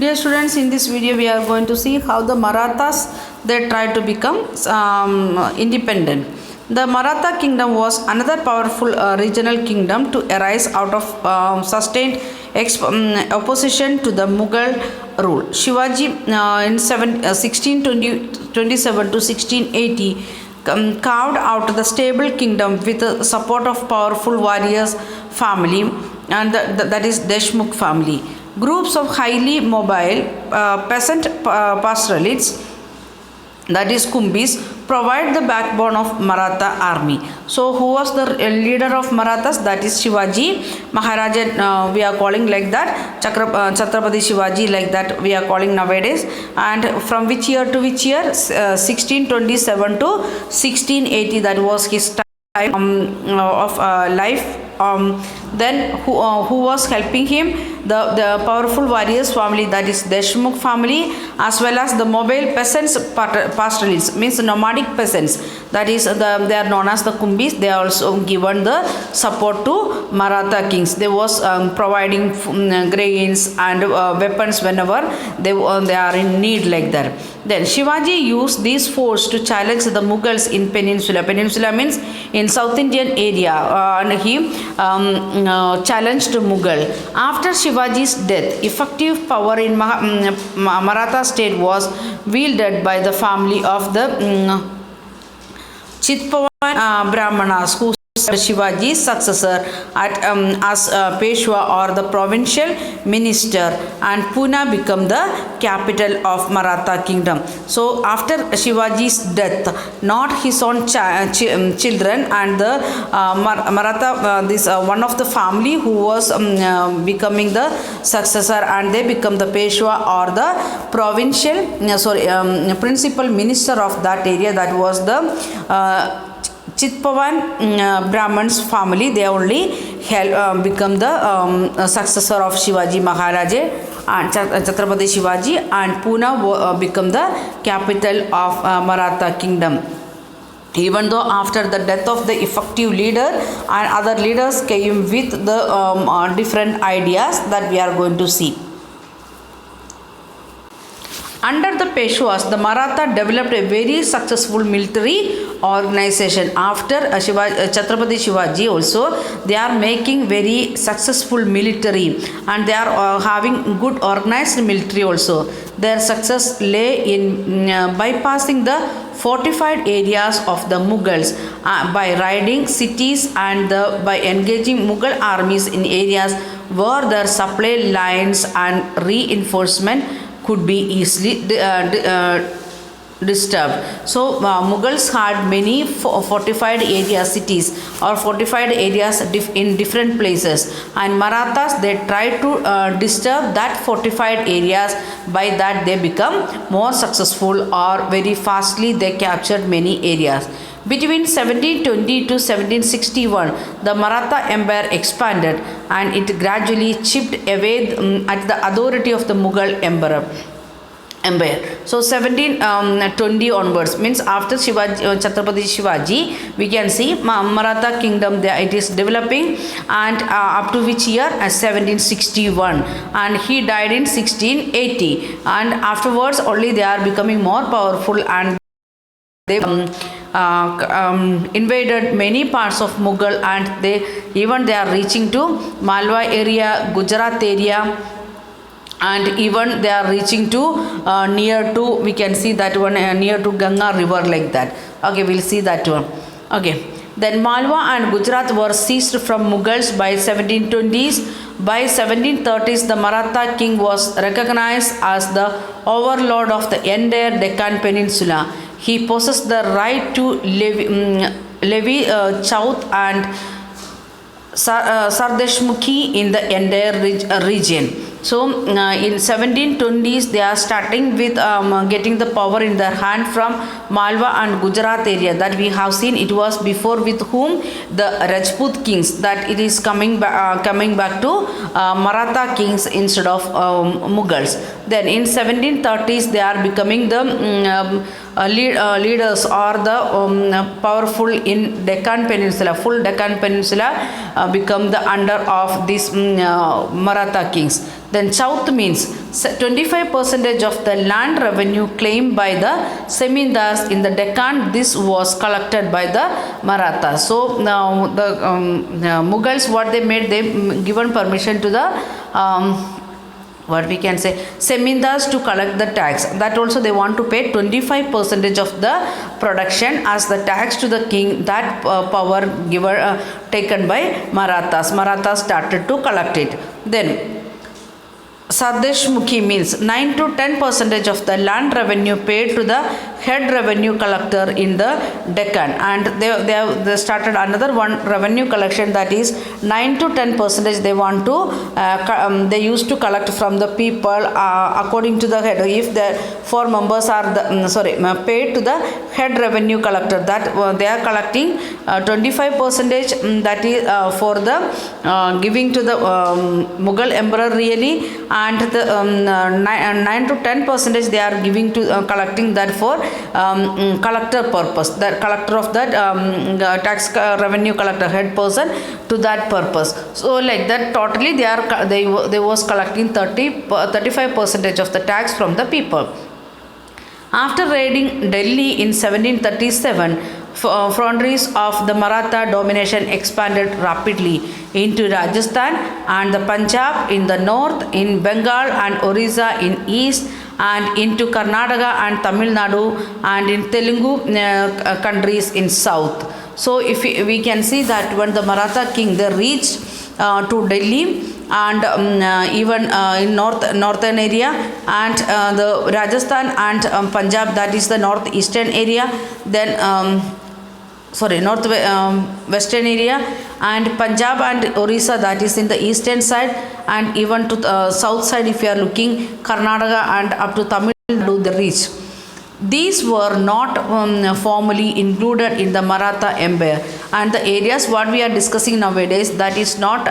Dear students, in this video we are going to see how the Marathas they tried to become independent. The Maratha kingdom was another powerful regional kingdom to arise out of sustained opposition to the Mughal rule. Shivaji in 1627 to 1680 carved out the stable kingdom with the support of powerful warriors family, and that is Deshmukh family. Groups of highly mobile peasant pastoralists, that is Kumbis, provide the backbone of Maratha army. So who was the leader of Marathas? That is Shivaji Maharaja, we are calling like that. Chhatrapati Shivaji, like that we are calling nowadays. And from which year to which year? 1627 to 1680, that was his time of life. Then who was helping him? The powerful warriors family, that is Deshmukh family, as well as the mobile peasants pastoralists, means nomadic peasants, that is they are known as the Kumbis. They are also given the support to Maratha kings. They was providing grains and weapons whenever they are in need, like that. Then Shivaji used these force to challenge the Mughals in Peninsula. Peninsula means in South Indian area, and he challenged Mughal. After Shivaji's death, effective power in Maratha state was wielded by the family of the Chitpavan Brahmanas, who Shivaji's successor as Peshwa or the provincial minister, and Pune became the capital of Maratha kingdom. So after Shivaji's death, not his own children and the Maratha, this one of the family who was becoming the successor, and they become the Peshwa or the provincial principal minister of that area, that was the Chitpavan Brahmans family. They only become the successor of Shivaji Maharaja and Chhatrapati Shivaji, and Pune become the capital of Maratha kingdom. Even though after the death of the effective leader, and other leaders came with the different ideas that we are going to see. Under the Peshwas, the Maratha developed a very successful military organization. After Chhatrapati Shivaji also, they are making very successful military, and they are having good organized military also. Their success lay in bypassing the fortified areas of the Mughals by raiding cities, and by engaging Mughal armies in areas where their supply lines and reinforcement could be easily disturbed. So Mughals had many fortified area cities or fortified areas in different places, and Marathas they tried to disturb that fortified areas. By that they become more successful, or very fastly they captured many areas. Between 1720 to 1761, the Maratha Empire expanded, and it gradually chipped away at the authority of the Mughal Empire. So 1720 onwards, means after Chhatrapati Shivaji, we can see Maratha kingdom there it is developing, and up to which year? 1761, and he died in 1680, and afterwards only they are becoming more powerful, and they invaded many parts of Mughal, and they are reaching to Malwa area, Gujarat area, and even they are reaching to near to, we can see that one, near to Ganga river, like that. Okay, we'll see that one. Okay, then Malwa and Gujarat were seized from Mughals by 1720s. By 1730s, the Maratha king was recognized as the overlord of the entire Deccan Peninsula. He possessed the right to levy Chauth and Sardeshmukhi in the entire region. So in 1720s they are starting with getting the power in their hand from Malwa and Gujarat area, that we have seen it was before with whom the Rajput kings, that it is coming back to Maratha kings instead of Mughals. Then in 1730s they are becoming the leaders or the powerful in Deccan Peninsula, full Deccan Peninsula become the under of these Maratha kings. Then Chauth means 25% of the land revenue claimed by the Semindars in the Deccan. This was collected by the Marathas. So now the Mughals, what they made, they given permission to the what we can say Semindars to collect the tax. That also they want to pay 25% of the production as the tax to the king. That power given taken by Marathas. Marathas started to collect it. Then Sadeshmukhi means 9 to 10% of the land revenue paid to the head revenue collector in the Deccan, and they started another one revenue collection, that is 9 to 10% they want to they used to collect from the people according to the head. If the 4 members are the paid to the head revenue collector, that they are collecting 25%, that is for the giving to the Mughal emperor really, and the 9 to 10% they are giving to collecting that for collector purpose, the collector of that tax revenue collector head person to that purpose. So like that totally they was collecting 35% of the tax from the people. After raiding Delhi in 1737, frontiers of the Maratha domination expanded rapidly into Rajasthan and the Punjab in the north, in Bengal and Orissa in east, and into Karnataka and Tamil Nadu and in Telugu countries in south. So if we can see that when the Maratha king they reached to Delhi and even in northern area, and the Rajasthan and Punjab, that is the northeastern area, then western area, and Punjab and Orissa, that is in the eastern side, and even to the south side if you are looking Karnataka and up to Tamil Nadu they reach. These were not formally included in the Maratha Empire, and the areas what we are discussing nowadays, that is not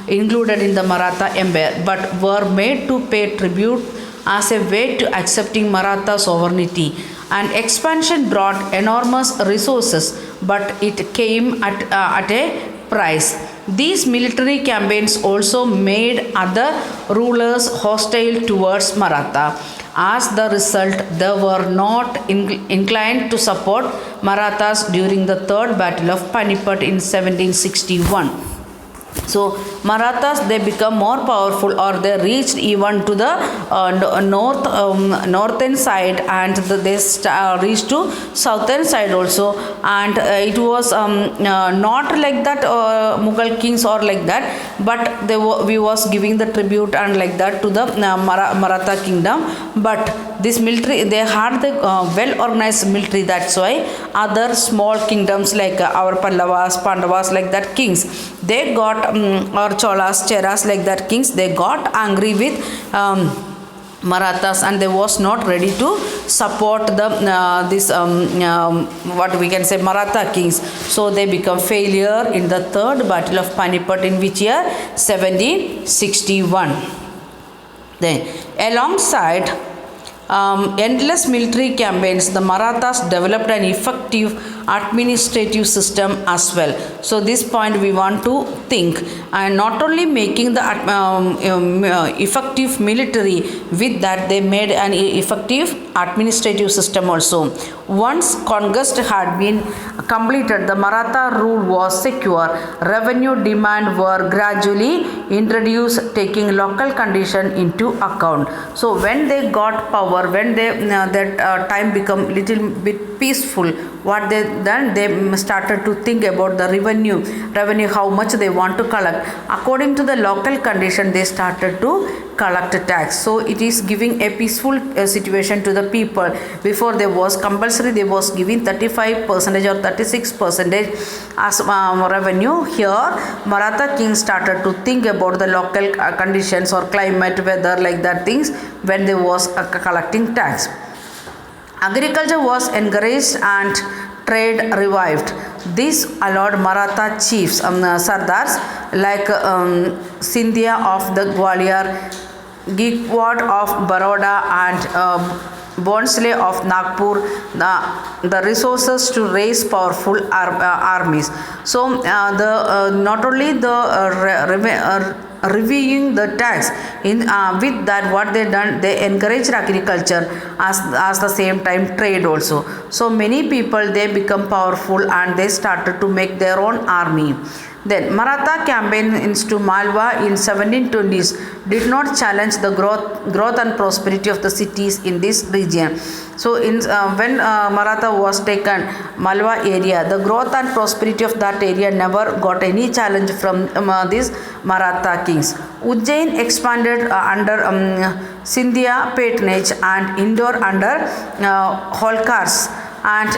included in the Maratha Empire, but were made to pay tribute as a way to accepting Maratha sovereignty. And expansion brought enormous resources, but it came at a price. These military campaigns also made other rulers hostile towards Maratha. As the result, they were not inclined to support Marathas during the Third Battle of Panipat in 1761. So Marathas, they become more powerful, or they reached even to the northern side, and they reached to southern side also, and it was not like that Mughal kings or like that, but we was giving the tribute and like that to the Maratha kingdom. But this military, they had the well organized military, that's why other small kingdoms like our Pallavas, Pandavas, like that kings, they got or Cholas, Cheras, like that kings, they got angry with Marathas, and they was not ready to support the what we can say Maratha kings. So they become failure in the Third Battle of Panipat in which year 1761. Then alongside endless military campaigns, the Marathas developed an effective administrative system as well. So this point we want to think, and not only making the effective military, with that they made an effective administrative system also. Once conquest had been completed, the Maratha rule was secure. Revenue demand were gradually introduced, taking local condition into account. So when they got power, when that time become little bit peaceful, what they done, they started to think about the revenue, how much they want to collect. According to the local condition, they started to collect tax. So it is giving a peaceful situation to the people. Before there was compulsory, they was giving 35% or 36% as revenue. Here Maratha kings started to think about the local conditions or climate, weather, like that things, when they was collecting tax. Agriculture was encouraged and trade revived. This allowed Maratha chiefs, Sardars like Scindia of the Gwalior, Gaikwad of Baroda, and Bhonsle of Nagpur the resources to raise powerful armies. So not only the reviewing the tax in with that what they done, they encouraged agriculture as the same time trade also. So many people they become powerful and they started to make their own army. Then Maratha campaign into Malwa in 1720s did not challenge the growth and prosperity of the cities in this region. So when Maratha was taken Malwa area, the growth and prosperity of that area never got any challenge from these Maratha kings. Ujjain expanded under Scindia patronage and Indore under Holkars, and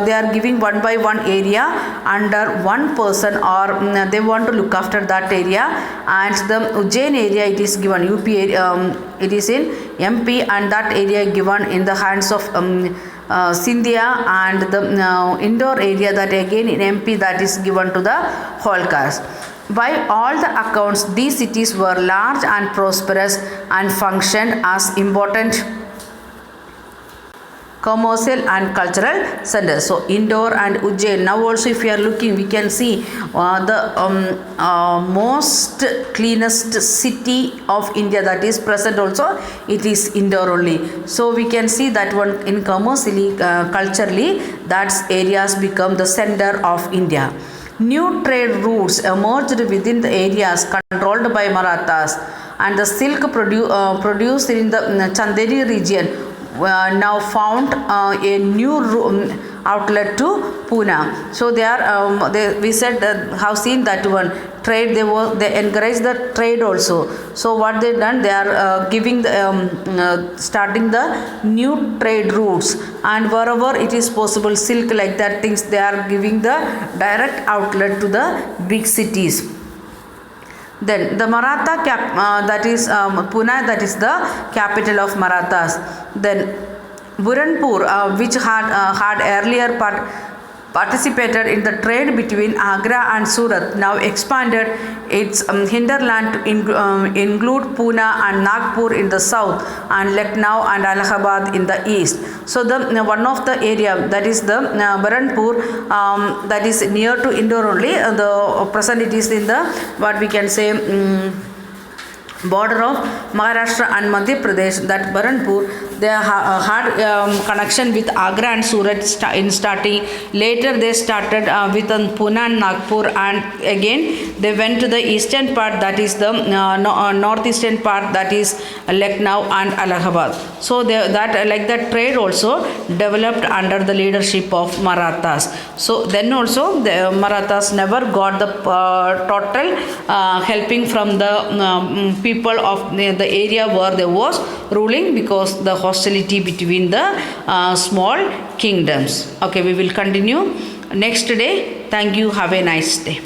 they are giving one by one area under one person, or they want to look after that area. And the Ujjain area it is given UP area, it is in MP, and that area given in the hands of Scindia, and the Indore area that again in MP that is given to the Holkars. By all the accounts, these cities were large and prosperous and functioned as important commercial and cultural centers. So Indore and Ujjain. Now also if we are looking, we can see the most cleanest city of India that is present also, it is Indore only. So we can see that one in commercially, culturally, that areas become the center of India. New trade routes emerged within the areas controlled by Marathas, and the silk produced in the Chanderi region now found a new outlet to Pune. So they are we said that have seen that one trade, they encourage the trade also. So what they done, they are giving the starting the new trade routes, and wherever it is possible silk like that things, they are giving the direct outlet to the big cities. Then the Maratha that is Pune, that is the capital of Marathas. Then Burhanpur, which had earlier participated in the trade between Agra and Surat, now expanded its hinterland to include Pune and Nagpur in the south, and Lucknow and Allahabad in the east. So the one of the area that is the Burhanpur, that is near to Indore only. The present it is in the what we can say border of Maharashtra and Madhya Pradesh. That Burhanpur, they had connection with Agra and Surat in starting. Later they started with Pune and Nagpur, and again they went to the eastern part, that is the northeastern part, that is Lucknow and Allahabad. So that like that trade also developed under the leadership of Marathas. So then also the Marathas never got the total helping from the people of the area where they was ruling, because the hostility between the small kingdoms. Okay, we will continue next day. Thank you. Have a nice day.